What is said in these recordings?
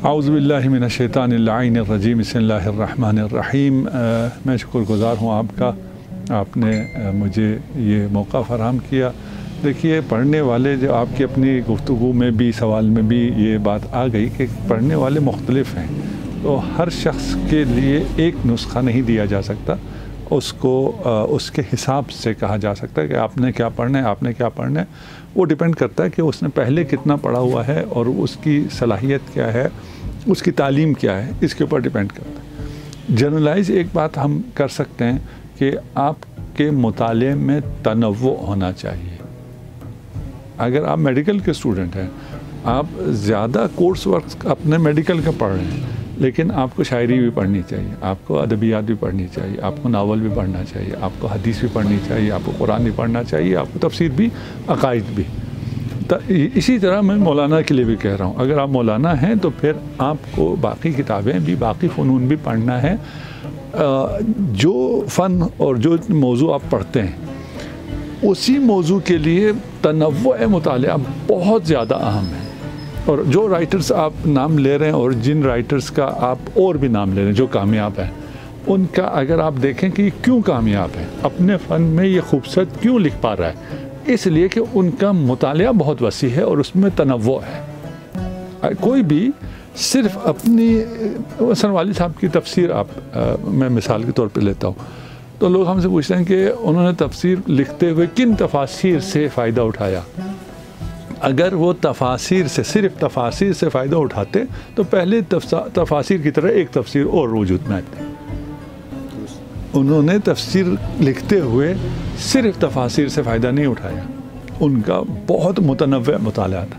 औज़ुबिल्लाहि मिनश्शैतानिर्रजीम बिस्मिल्लाहिर्रहमानिर्रहीम। मैं शुक्रगुज़ार हूँ आपका, आपने मुझे ये मौका फ़राहम किया। देखिए, पढ़ने वाले जो आपकी अपनी गुफ्तगू में भी, सवाल में भी ये बात आ गई कि पढ़ने वाले मुख्तलिफ़ हैं, तो हर शख्स के लिए एक नुस्खा नहीं दिया जा सकता। उसको उसके हिसाब से कहा जा सकता है कि आपने क्या पढ़ना है, आपने क्या पढ़ना है। वो डिपेंड करता है कि उसने पहले कितना पढ़ा हुआ है और उसकी सलाहियत क्या है, उसकी तालीम क्या है, इसके ऊपर डिपेंड करता है। जनरलाइज एक बात हम कर सकते हैं कि आपके मुताले में तनव्वु होना चाहिए। अगर आप मेडिकल के स्टूडेंट हैं, आप ज़्यादा कोर्स वर्क अपने मेडिकल का पढ़ रहे हैं, लेकिन आपको शायरी भी पढ़नी चाहिए, आपको अदबियात भी पढ़नी चाहिए, आपको नावल भी पढ़ना चाहिए, आपको हदीस भी पढ़नी चाहिए, आपको कुरान भी पढ़ना चाहिए, आपको तफसीर भी, अकायद भी। इसी तरह मैं मौलाना के लिए भी कह रहा हूँ, अगर आप मौलाना हैं तो फिर आपको बाकी किताबें भी, बाकी फ़नून भी पढ़ना है। जो फ़न और जो मौजू आप पढ़ते हैं, उसी मौजू के लिए तनव्वुअ मुतालिया बहुत ज़्यादा अहम है। और जो राइटर्स आप नाम ले रहे हैं और जिन राइटर्स का आप और भी नाम ले रहे हैं जो कामयाब हैं, उनका अगर आप देखें कि क्यों कामयाब है, अपने फ़न में ये खूबसूरत क्यों लिख पा रहा है, इसलिए कि उनका मुतालिया बहुत वसी है और उसमें तनव्वुअ है। कोई भी सिर्फ अपनी हसन वाली साहब की तफसीर मैं मिसाल के तौर पे लेता हूँ, तो लोग हमसे पूछते हैं कि उन्होंने तफसीर लिखते हुए किन तफासिर से फ़ायदा उठाया। अगर वो तफासिर से, सिर्फ तफासिर से फ़ायदा उठाते तो पहले तफासिर की तरह एक तफसीर और वजूद में आती। उन्होंने तफसीर लिखते हुए सिर्फ तफासिर से फ़ायदा नहीं उठाया, उनका बहुत मुतनव्वि मुताला था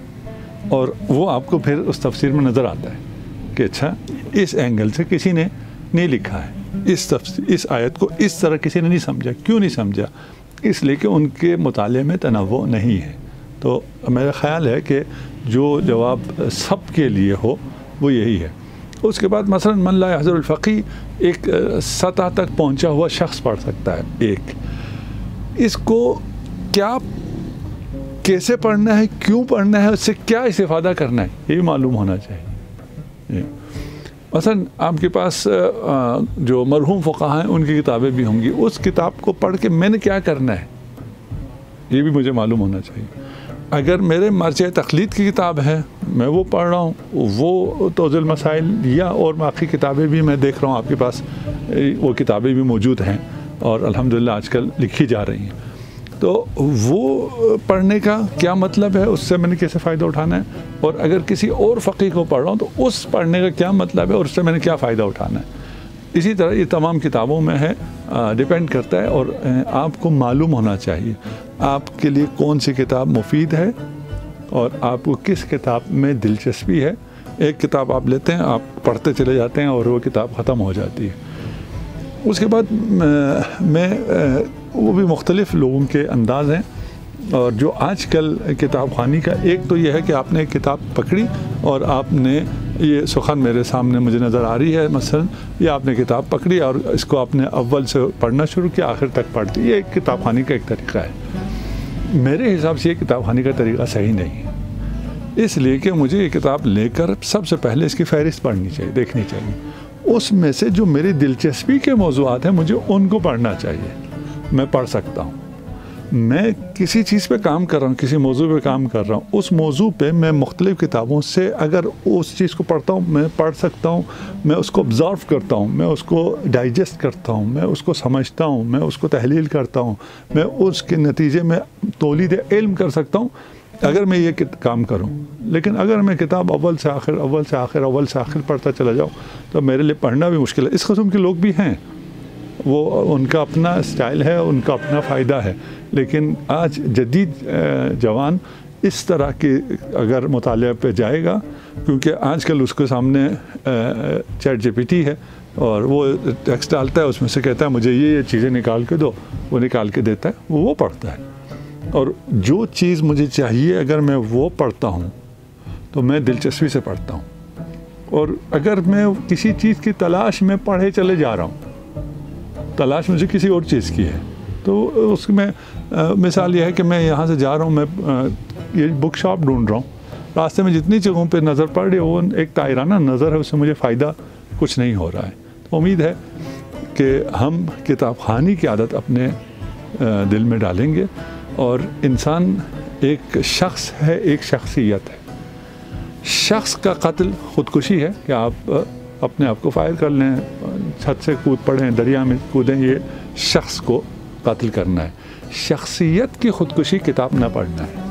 और वो आपको फिर उस तफसीर में नज़र आता है कि अच्छा, इस एंगल से किसी ने नहीं लिखा है, इस आयत को इस तरह किसी ने नहीं समझा। क्यों नहीं समझा? इसलिए कि उनके मुताले में तनव्वुअ नहीं है। तो मेरा ख़्याल है कि जो जवाब सब के लिए हो वो यही है। उसके बाद मसलन मन ला यहज़ुरुल फ़क़ीह, एक सतह तक पहुंचा हुआ शख्स पढ़ सकता है। एक इसको क्या, कैसे पढ़ना है, क्यों पढ़ना है, उससे क्या इस्तिफ़ादा करना है, ये मालूम होना चाहिए। मसलन आपके पास जो मरहूम फ़ुक़हा हैं उनकी किताबें भी होंगी, उस किताब को पढ़ के मैंने क्या करना है ये भी मुझे मालूम होना चाहिए। अगर मेरे मर्ज़ तक़लीद की किताब है, मैं वो पढ़ रहा हूँ, वो तौज़ील मसाइल या और बाकी किताबें भी मैं देख रहा हूँ, आपके पास वो किताबें भी मौजूद हैं और अल्हम्दुलिल्लाह आजकल लिखी जा रही हैं, तो वो पढ़ने का क्या मतलब है, उससे मैंने कैसे फ़ायदा उठाना है। और अगर किसी और फ़क़ीह को पढ़ रहा हूँ तो उस पढ़ने का क्या मतलब है और उससे मैंने क्या फ़ायदा उठाना है। इसी तरह ये तमाम किताबों में है, डिपेंड करता है और आपको मालूम होना चाहिए आपके लिए कौन सी किताब मुफीद है और आपको किस किताब में दिलचस्पी है। एक किताब आप लेते हैं, आप पढ़ते चले जाते हैं और वो किताब ख़त्म हो जाती है। उसके बाद वो भी मुख्तलिफ़ लोगों के अंदाज़ हैं और जो आजकल किताब ख़ानी का, एक तो यह है कि आपने एक किताब पकड़ी और आपने ये सुखन मेरे सामने मुझे नज़र आ रही है, मसलन ये आपने किताब पकड़ी और इसको आपने अव्वल से पढ़ना शुरू किया, आखिर तक पढ़ दी। ये किताब ख़ानी का एक तरीक़ा है। मेरे हिसाब से ये किताब ख़ानी का तरीक़ा सही नहीं है, इसलिए कि मुझे ये किताब लेकर सबसे पहले इसकी फ़हरिस्त पढ़नी चाहिए, देखनी चाहिए। उसमें से जो मेरी दिलचस्पी के मौज़ूआत हैं मुझे उनको पढ़ना चाहिए। मैं पढ़ सकता हूँ, मैं किसी चीज़ पे काम कर रहा हूँ, किसी मौजू पे काम कर रहा हूँ, उस मौजू पे मैं मुख्तलिफ़ किताबों से अगर उस चीज़ को पढ़ता हूँ, मैं पढ़ सकता हूँ, मैं उसको ऑब्ज़र्व करता हूँ, मैं उसको डाइजेस्ट करता हूँ, मैं उसको समझता हूँ, मैं उसको तहलील करता हूँ, मैं उसके नतीजे में तौलीद इल्म कर सकता हूँ अगर मैं ये काम करूँ। लेकिन अगर मैं किताब अव्वल से आखिर पढ़ता चला जाऊँ तो मेरे लिए पढ़ना भी मुश्किल है। इस किस्म के लोग भी हैं, वो उनका अपना स्टाइल है, उनका अपना फ़ायदा है। लेकिन आज जदीद जवान इस तरह की अगर मुतालिया पे जाएगा, क्योंकि आजकल उसके सामने चैट जीपीटी है और वो टेक्स्ट डालता है, उसमें से कहता है मुझे ये चीज़ें निकाल के दो, वो निकाल के देता है, वो पढ़ता है। और जो चीज़ मुझे चाहिए अगर मैं वो पढ़ता हूँ तो मैं दिलचस्पी से पढ़ता हूँ। और अगर मैं किसी चीज़ की तलाश में पढ़े चले जा रहा हूँ, तलाश मुझे किसी और चीज़ की है, तो उसमें मिसाल यह है कि मैं यहाँ से जा रहा हूँ, मैं ये बुक शॉप ढूंढ रहा हूँ, रास्ते में जितनी जगहों पे नज़र पड़ रही है वो एक तायराना नज़र है, उससे मुझे फ़ायदा कुछ नहीं हो रहा है। तो उम्मीद है कि हम किताब ख़ानी की आदत अपने दिल में डालेंगे और इंसान एक शख्स है, एक शख्सियत है। शख्स का कत्ल ख़ुदकुशी है कि आप अपने आप को फायर कर लें, छत से कूद पड़ें, दरिया में कूदें, ये शख्स को कत्ल करना है। शख्सियत की ख़ुदकुशी किताब ना पढ़ना है।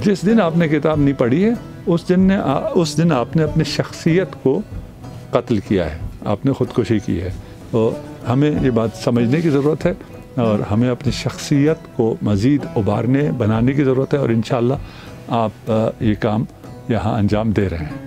जिस दिन आपने किताब नहीं पढ़ी है उस दिन आपने अपनी शख्सियत को कत्ल किया है, आपने ख़ुदकुशी की है। तो हमें ये बात समझने की ज़रूरत है और हमें अपनी शख्सियत को मज़ीद उभारने बनाने की ज़रूरत है और इंशाअल्लाह आप ये काम यहाँ अंजाम दे रहे हैं।